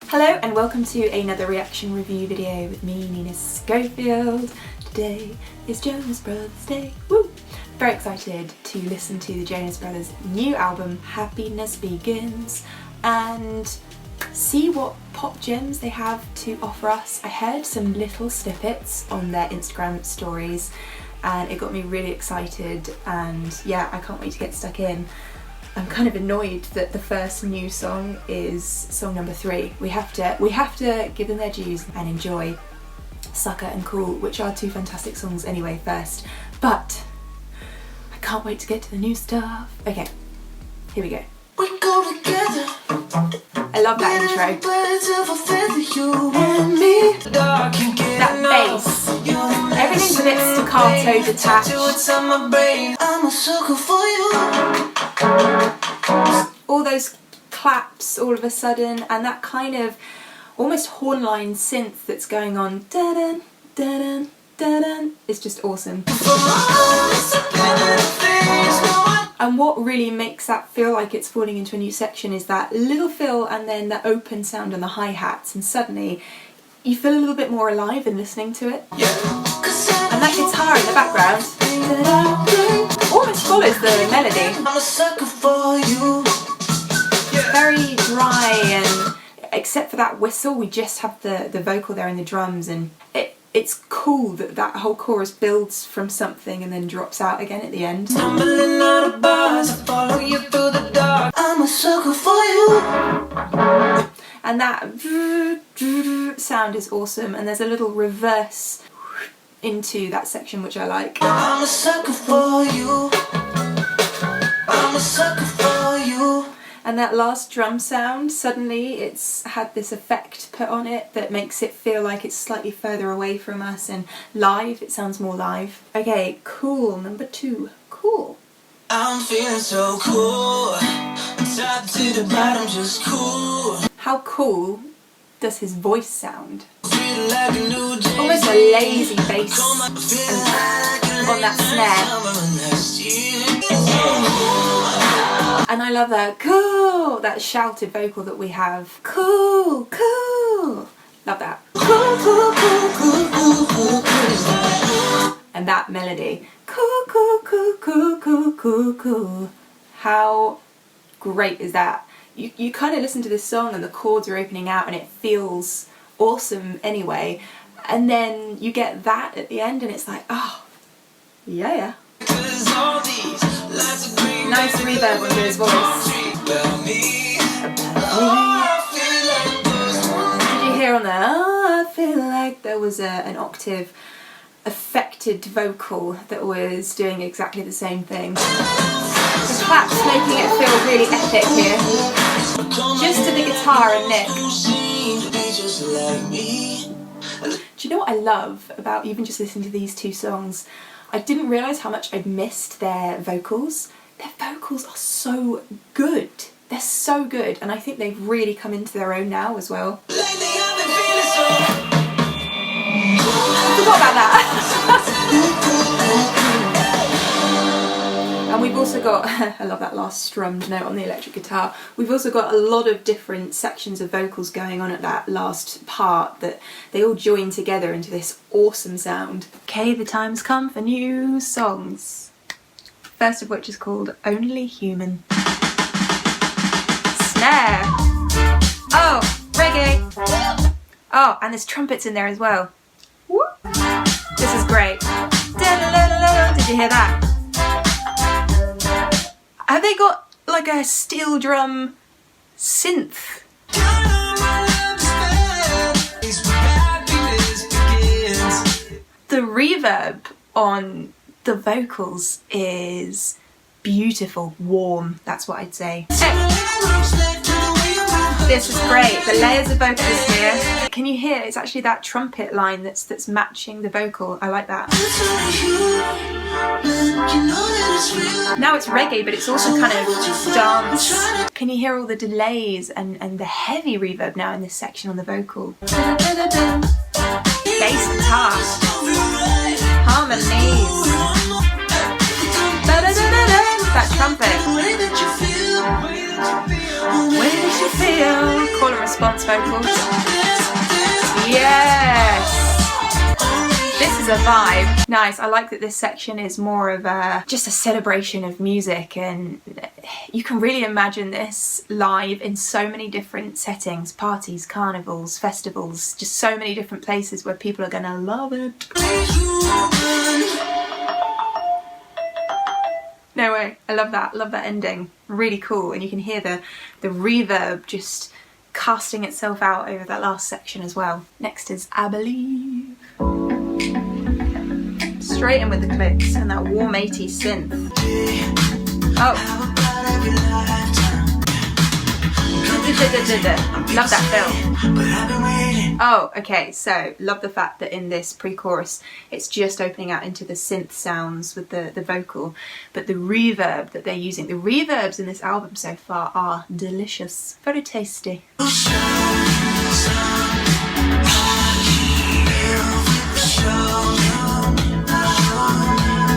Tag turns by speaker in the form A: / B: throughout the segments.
A: Hello and welcome to another reaction review video with me, Nina Schofield. Today is Jonas Brothers Day. Woo! Very excited to listen to the Jonas Brothers' new album, Happiness Begins, and see what pop gems they have to offer us. I heard some little snippets on their Instagram stories and it got me really excited, and yeah, I can't wait to get stuck in. I'm kind of annoyed that the first new song is song number 3. We have to give them their dues and enjoy Sucker and Cool, which are two fantastic songs anyway first. But I can't wait to get to the new stuff. Okay, here we go.
B: We go together.
A: I love that intro. That bass. Everything's a bit staccato detached.
B: I'm a sucker for you.
A: All those claps all of a sudden, and that kind of almost horn-line synth that's going on. Da-dun, da-dun, da-dun. It's just awesome. And what really makes that feel like it's falling into a new section is that little fill and then the open sound on the hi-hats, and suddenly you feel a little bit more alive in listening to it. And that guitar in the background almost follows the melody.
B: I'm a sucker for you.
A: It's very dry, and except for that whistle, we just have the vocal there and the drums, and it's cool that that whole chorus builds from something and then drops out again at the end.
B: Stumbling out of bars, I follow you through the dark. I'm a sucker for you.
A: And that sound is awesome, and there's a little reverse into that section which I like.
B: I'm a sucker for you. I'm a sucker for you.
A: And that last drum sound, suddenly it's had this effect put on it that makes it feel like it's slightly further away from us, and live, it sounds more live. Okay, Cool, number 2. Cool.
B: I'm feeling so cool. Top to the bottom, just cool.
A: How cool does his voice sound?
B: Feel like a new day.
A: Almost a lazy bass on that snare. And I love that cool, that shouted vocal that we have. Cool, cool. Love that. Cool, cool, cool, cool, cool, cool, cool. And that melody. Cool, cool, cool, cool, cool, cool, cool. How great is that? You kind of listen to this song and the chords are opening out and it feels awesome anyway. And then you get that at the end and it's like, oh, yeah. Nice reverb into his voice. Did you hear on there? Oh, I feel like there was an octave affected vocal that was doing exactly the same thing. The claps making it feel really epic here. Just to the guitar and Nick. Do you know what I love about even just listening to these two songs? I didn't realise how much I'd missed their vocals. Their vocals are so good. They're so good, and I think they've really come into their own now as well. I forgot about that. And we've also got, I love that last strummed note on the electric guitar, we've also got a lot of different sections of vocals going on at that last part that they all join together into this awesome sound. Okay, the time's come for new songs. First of which is called Only Human. Snare! Oh, reggae! Oh, and there's trumpets in there as well. This is great. Did you hear that? Have they got like a steel drum synth? The reverb on the vocals is beautiful, warm, that's what I'd say. This is great, the layers of vocals here. Can you hear? It's actually that trumpet line that's matching the vocal. I like that. Now it's reggae, but it's also kind of dance. Can you hear all the delays and the heavy reverb now in this section on the vocal? Bass guitar. Harmonies. That trumpet. Where did you feel? call and response vocals. Yes! This is a vibe. Nice. I like that this section is more of just a celebration of music, and you can really imagine this live in so many different settings, parties, carnivals, festivals, just so many different places where people are gonna love it. No way. I love that. Love that ending. Really cool. And you can hear the reverb just casting itself out over that last section as well. Next is I Believe. Straight in with the clicks and that warm 80s synth. Oh. Love that fill. Oh, okay, so love the fact that in this pre-chorus it's just opening out into the synth sounds with the vocal, but the reverb that they're using, the reverbs in this album so far are delicious, very tasty.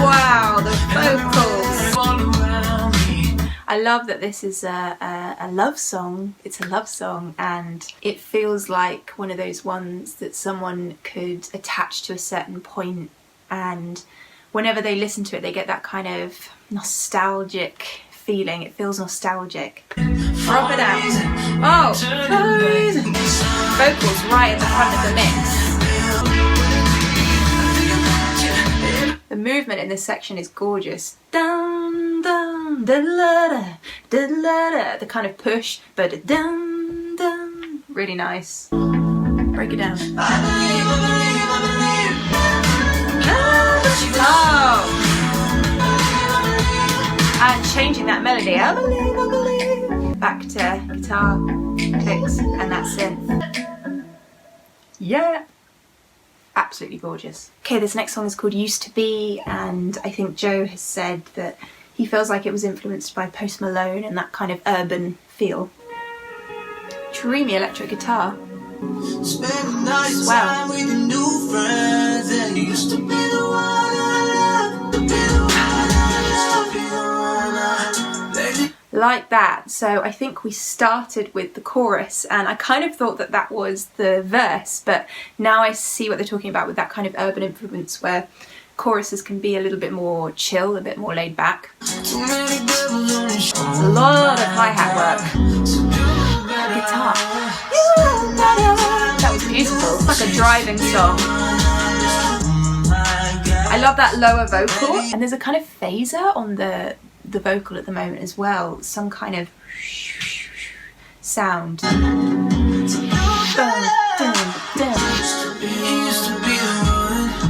A: Wow, the vocals! I love that this is a love song. It's a love song, and it feels like one of those ones that someone could attach to a certain point, and whenever they listen to it they get that kind of nostalgic feeling. It feels nostalgic. Drop it out. Oh, vocals right at the front of the mix. The movement in this section is gorgeous. Dun, dun, da, da, da, da, da. The kind of push, but dun, dun. Really nice. Break it down. Oh! And changing that melody. I believe, I believe. Back to guitar, clicks, and that synth. Yeah. Absolutely gorgeous. Okay, this next song is called Used to Be, and I think Joe has said that he feels like it was influenced by Post Malone and that kind of urban feel. Dreamy electric guitar. Wow. Like that. So I think we started with the chorus and I kind of thought that that was the verse, but now I see what they're talking about with that kind of urban influence where choruses can be a little bit more chill, a bit more laid back. It's a lot of hi-hat work. Guitar. That was beautiful. It's like a driving song. I love that lower vocal, and there's a kind of phaser on the vocal at the moment as well, some kind of sound.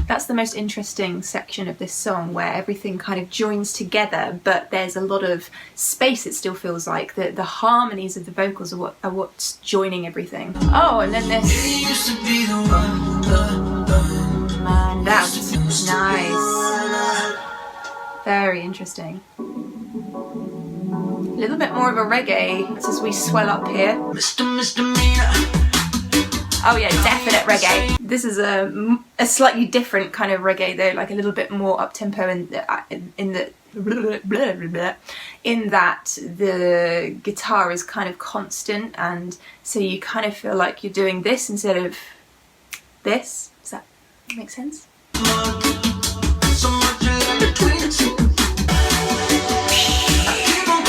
A: That's the most interesting section of this song, where everything kind of joins together, but there's a lot of space. It still feels like the harmonies of the vocals are what's joining everything. Oh, and then this. That's nice. Very interesting. A little bit more of a reggae as we swell up here. Oh yeah, definite reggae. This is a slightly different kind of reggae though, like a little bit more up tempo in that the guitar is kind of constant, and so you kind of feel like you're doing this instead of this. Does that make sense?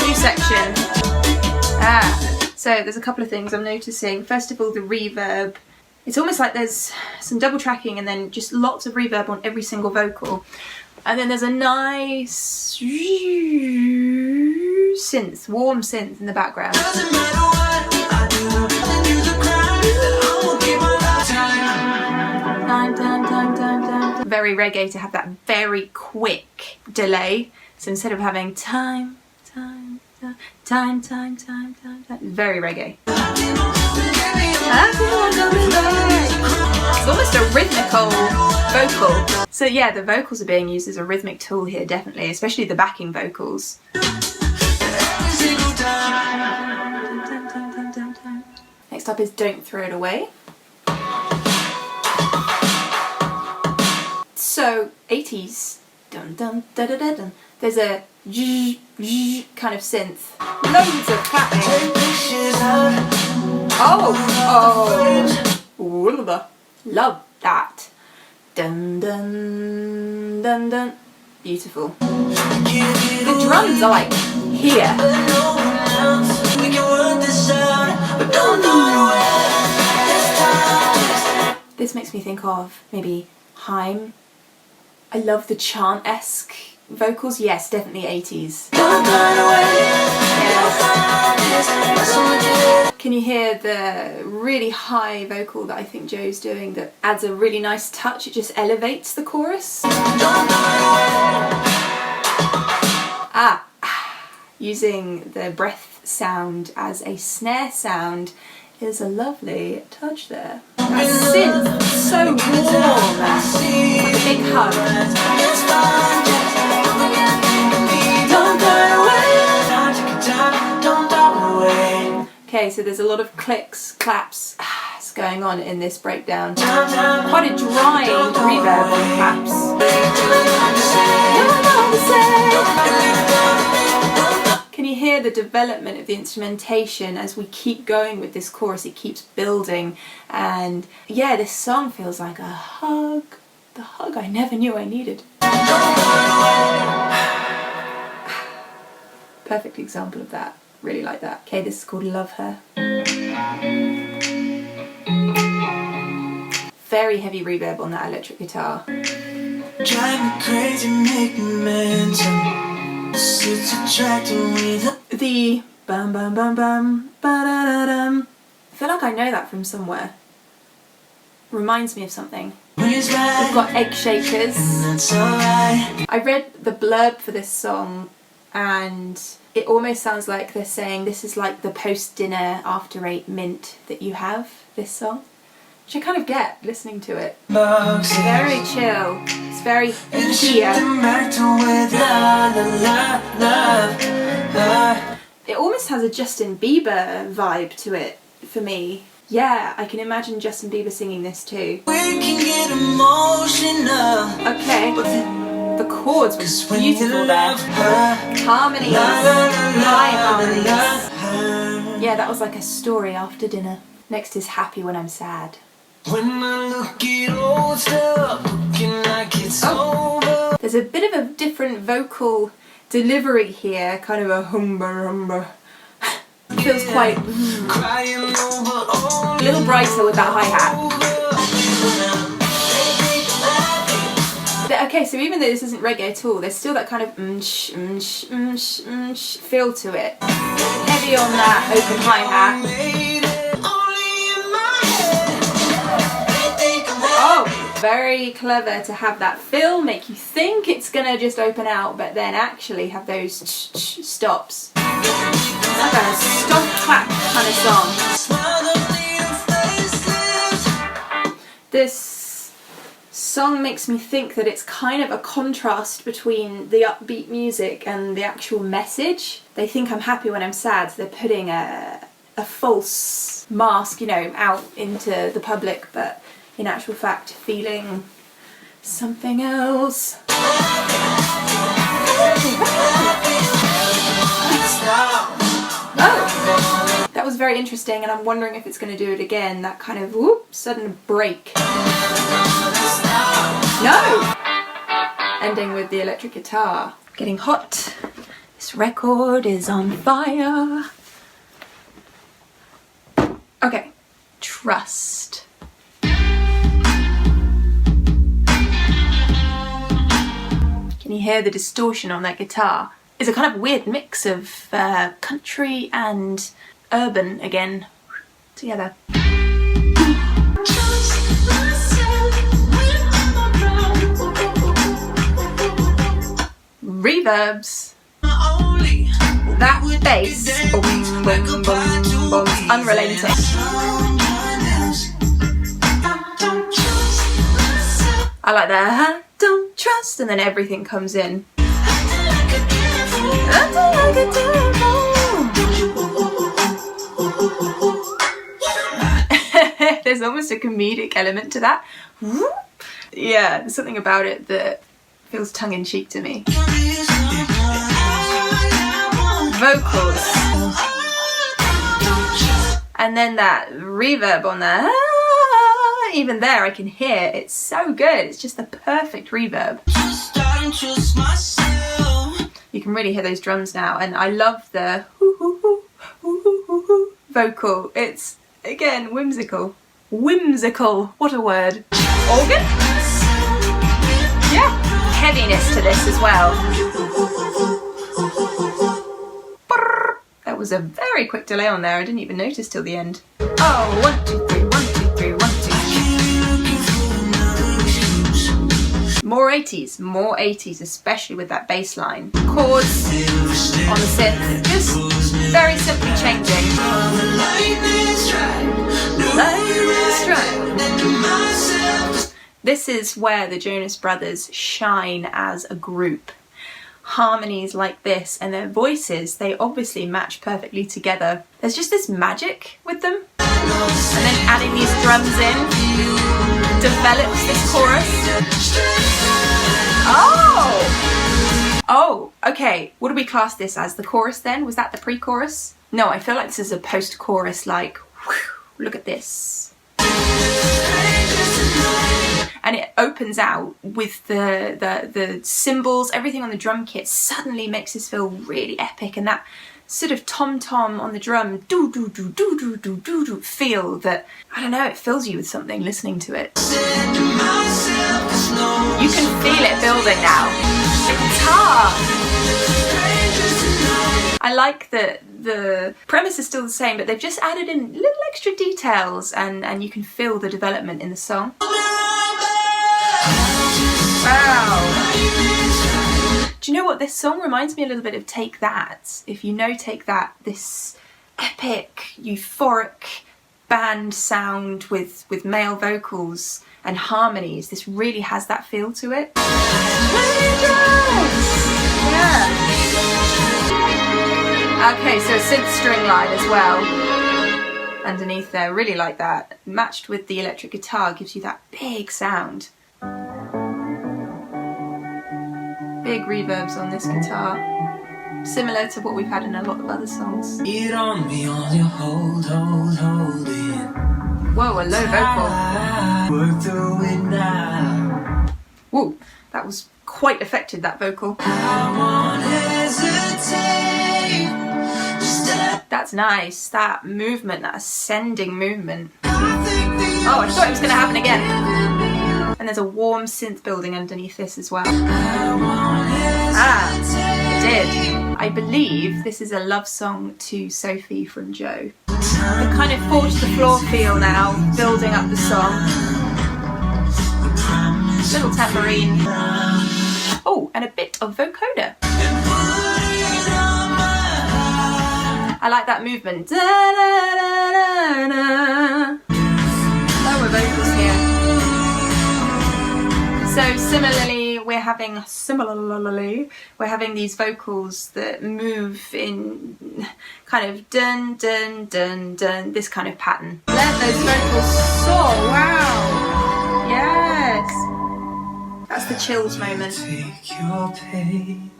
A: New section. So there's a couple of things I'm noticing. First of all, the reverb. It's almost like there's some double tracking and then just lots of reverb on every single vocal. And then there's a nice synth, warm synth in the background. Very reggae to have that very quick delay. So instead of having time, very reggae. It's almost a rhythmical vocal. So yeah, the vocals are being used as a rhythmic tool here, definitely, especially the backing vocals. Next up is Don't Throw It Away. So 80s, dun dun da da da dun. There's a kind of synth. Loads of clapping. Oh, love that. Dun dun dun dun. Beautiful. The drums are like here. This makes me think of maybe Haim. I love the chant-esque vocals. Yes, definitely 80s. Yes. Can you hear the really high vocal that I think Joe's doing that adds a really nice touch? It just elevates the chorus. Using the breath sound as a snare sound is a lovely touch there. That synth, so warm. It's like a big hug. Okay, so there's a lot of clicks, claps going on in this breakdown. Quite a dry reverb on claps. Can you hear the development of the instrumentation as we keep going with this chorus? It keeps building, and yeah, this song feels like a hug. The hug I never knew I needed. Perfect example of that. Really like that. Okay, this is called Love Her. Very heavy reverb on that electric guitar.
B: Drive me crazy, make me mental.
A: The bum bum bum bum ba-da-da-dum. I feel like I know that from somewhere. Reminds me of something. We've got Egg Shakers. I read the blurb for this song and it almost sounds like they're saying this is like the post-dinner after 8 mint that you have, this song. Which I kind of get listening to it. Very chill. It's very here. It almost has a Justin Bieber vibe to it for me. Yeah, I can imagine Justin Bieber singing this too. Okay, the chords were beautiful there. Harmonies, high harmonies. Yeah, that was like a story after dinner. Next is Happy When I'm Sad.
B: When I look at old stuff, looking like it's over.
A: There's a bit of a different vocal delivery here, kind of a humba. Feels quite a little brighter with that hi-hat. Okay, so even though this isn't reggae at all, there's still that kind of feel to it. Heavy on that open hi-hat. Oh, very clever to have that fill, make you think it's gonna just open out, but then actually have those stops. Like a stop clap kind of song. This song makes me think that it's kind of a contrast between the upbeat music and the actual message. They think I'm happy when I'm sad, so they're putting a false mask, you know, out into the public, but in actual fact feeling something else. Oh, that was very interesting, and I'm wondering if it's going to do it again, that kind of whoop, sudden break. No! Ending with the electric guitar. Getting hot. This record is on fire. Okay, Trust. Can you hear the distortion on that guitar? It's a kind of weird mix of country and urban again together. Reverbs. That bass, boom, boom, boom, boom, unrelenting. I like that. Don't trust, and then everything comes in. There's almost a comedic element to that. Yeah, there's something about it that feels tongue-in-cheek to me. Vocals. And then that reverb on there, even there I can hear, it's so good. It's just the perfect reverb. You can really hear those drums now, and I love the vocal. It's, again, whimsical. Whimsical, what a word. Organ? Yeah. Heaviness to this as well. That was a very quick delay on there. I didn't even notice till the end. Oh, 1, 2, 3, 1, 2, 3, 1, 2, 3. More 80s, especially with that bass line. Chords on the synth, just very simply changing. This is where the Jonas Brothers shine as a group. Harmonies like this and their voices, they obviously match perfectly together. There's just this magic with them. And then adding these drums in develops this chorus. Oh, okay. What do we class this as? The chorus then? Was that the pre-chorus? No, I feel like this is a post-chorus, like, whew, look at this. And it opens out with the cymbals, everything on the drum kit suddenly makes this feel really epic, and that sort of tom-tom on the drum, do-do-do-do-do-do-do feel that, I don't know, it fills you with something listening to it. You can feel it building now. The guitar! I like that the premise is still the same, but they've just added in little extra details, and you can feel the development in the song. Wow. Do you know what? This song reminds me a little bit of Take That. If you know Take That, this epic, euphoric band sound with male vocals and harmonies, this really has that feel to it. Yeah. Okay, so a synth string line as well underneath there, really like that. Matched with the electric guitar gives you that big sound. Big reverbs on this guitar, similar to what we've had in a lot of other songs. Whoa, a low vocal. Whoa, that was quite affected, that vocal. That's nice, that movement, that ascending movement. Oh, I thought it was going to happen again. And there's a warm synth building underneath this as well. Ah, it did. I believe this is a love song to Sophie from Joe. The kind of forge the floor feel now, building up the song. Little tambourine. Oh, and a bit of vocoder. I like that movement. Da, da, da, da, da. Lower vocals here. So similarly, we're having these vocals that move in kind of dun dun dun dun, this kind of pattern. Let those vocals soar. Wow. Yes. That's the chills moment. Can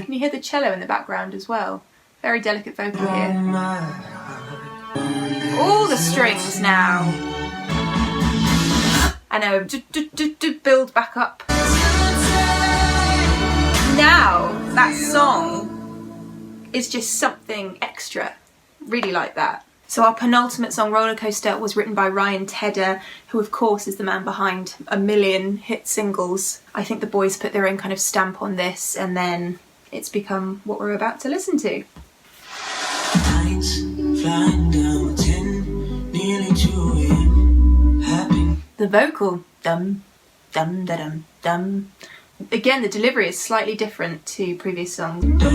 A: you hear the cello in the background as well? Very delicate vocal here. All the strings now. I know, build back up. Now, that song is just something extra. Really like that. So our penultimate song, Rollercoaster, was written by Ryan Tedder, who of course is the man behind a million hit singles. I think the boys put their own kind of stamp on this, and then it's become what we're about to listen to. The vocal, dum, dum, da, dum, dum. Again, the delivery is slightly different to previous songs. That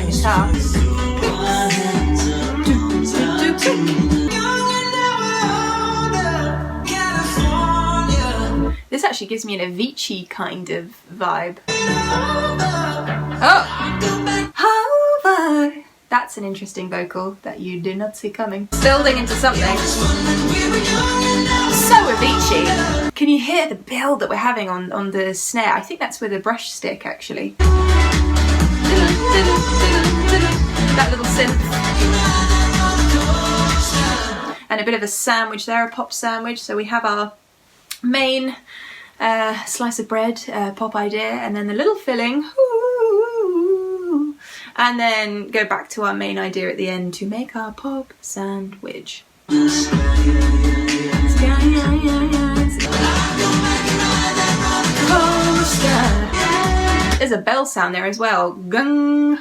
A: guitar. This actually gives me an Avicii kind of vibe. Oh! That's an interesting vocal that you do not see coming. Building into something. So Avicii. Can you hear the build that we're having on the snare? I think that's with a brush stick actually. That little synth. And a bit of a sandwich there, a pop sandwich. So we have our main slice of bread, pop idea, and then the little filling. Ooh, and then go back to our main idea at the end to make our pop sandwich. There's a bell sound there as well. Gung.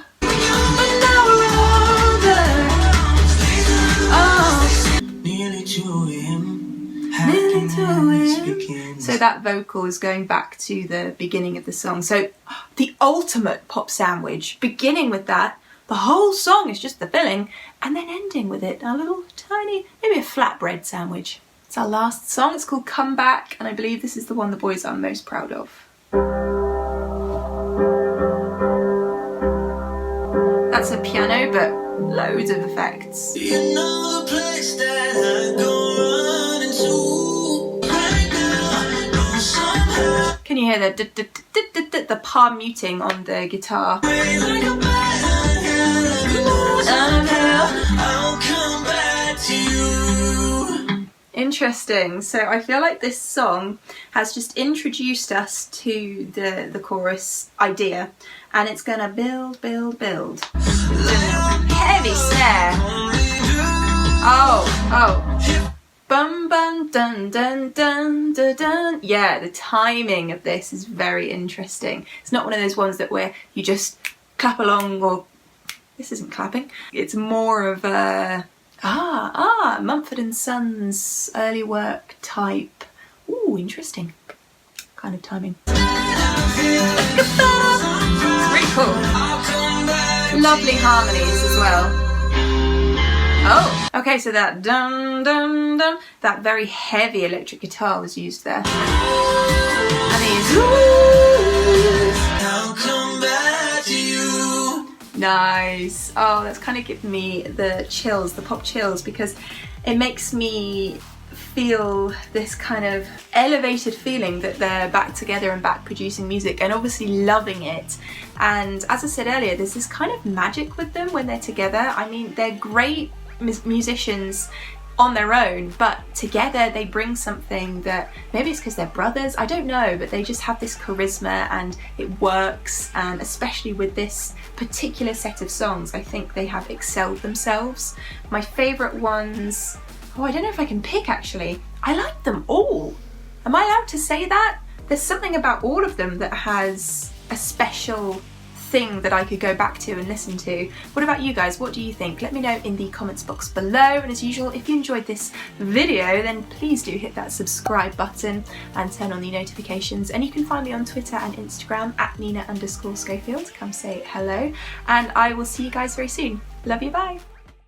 A: So that vocal is going back to the beginning of the song. So the ultimate pop sandwich, beginning with that, the whole song is just the filling, and then ending with it, a little tiny, maybe a flatbread sandwich. It's our last song. It's called Come Back, and I believe this is the one the boys are most proud of. That's a piano, but loads of effects.
B: You know the place that I go running to right now, somehow.
A: Can you hear the palm muting on the guitar?
B: I'll come back to you.
A: Interesting. So I feel like this song has just introduced us to the chorus idea, and it's gonna build. Heavy snare. Oh. Bum bum dun dun dun dun dun. Yeah, the timing of this is very interesting. It's not one of those ones where you just clap along, or this isn't clapping. It's more of a Mumford & Sons early work type. Ooh, interesting kind of timing. It's really cool. Lovely harmonies as well. Oh, okay, so that dun dun dun, that very heavy electric guitar was used there. And these oohs.
B: I'll come back to you.
A: Nice. Oh, that's kind of giving me the chills, the pop chills, because it makes me feel this kind of elevated feeling that they're back together and back producing music, and obviously loving it. And as I said earlier, there's this kind of magic with them when they're together. I mean, they're great musicians on their own, but together they bring something that, maybe it's because they're brothers, I don't know, but they just have this charisma and it works. And especially with this particular set of songs, I think they have excelled themselves. My favourite ones, I don't know if I can pick actually. I like them all. Am I allowed to say that? There's something about all of them that has a special thing that I could go back to and listen to. What about you guys? What do you think? Let me know in the comments box below. And as usual, if you enjoyed this video, then please do hit that subscribe button and turn on the notifications. And you can find me on Twitter and Instagram at Nina_Schofield. Come say hello. And I will see you guys very soon. Love you, bye.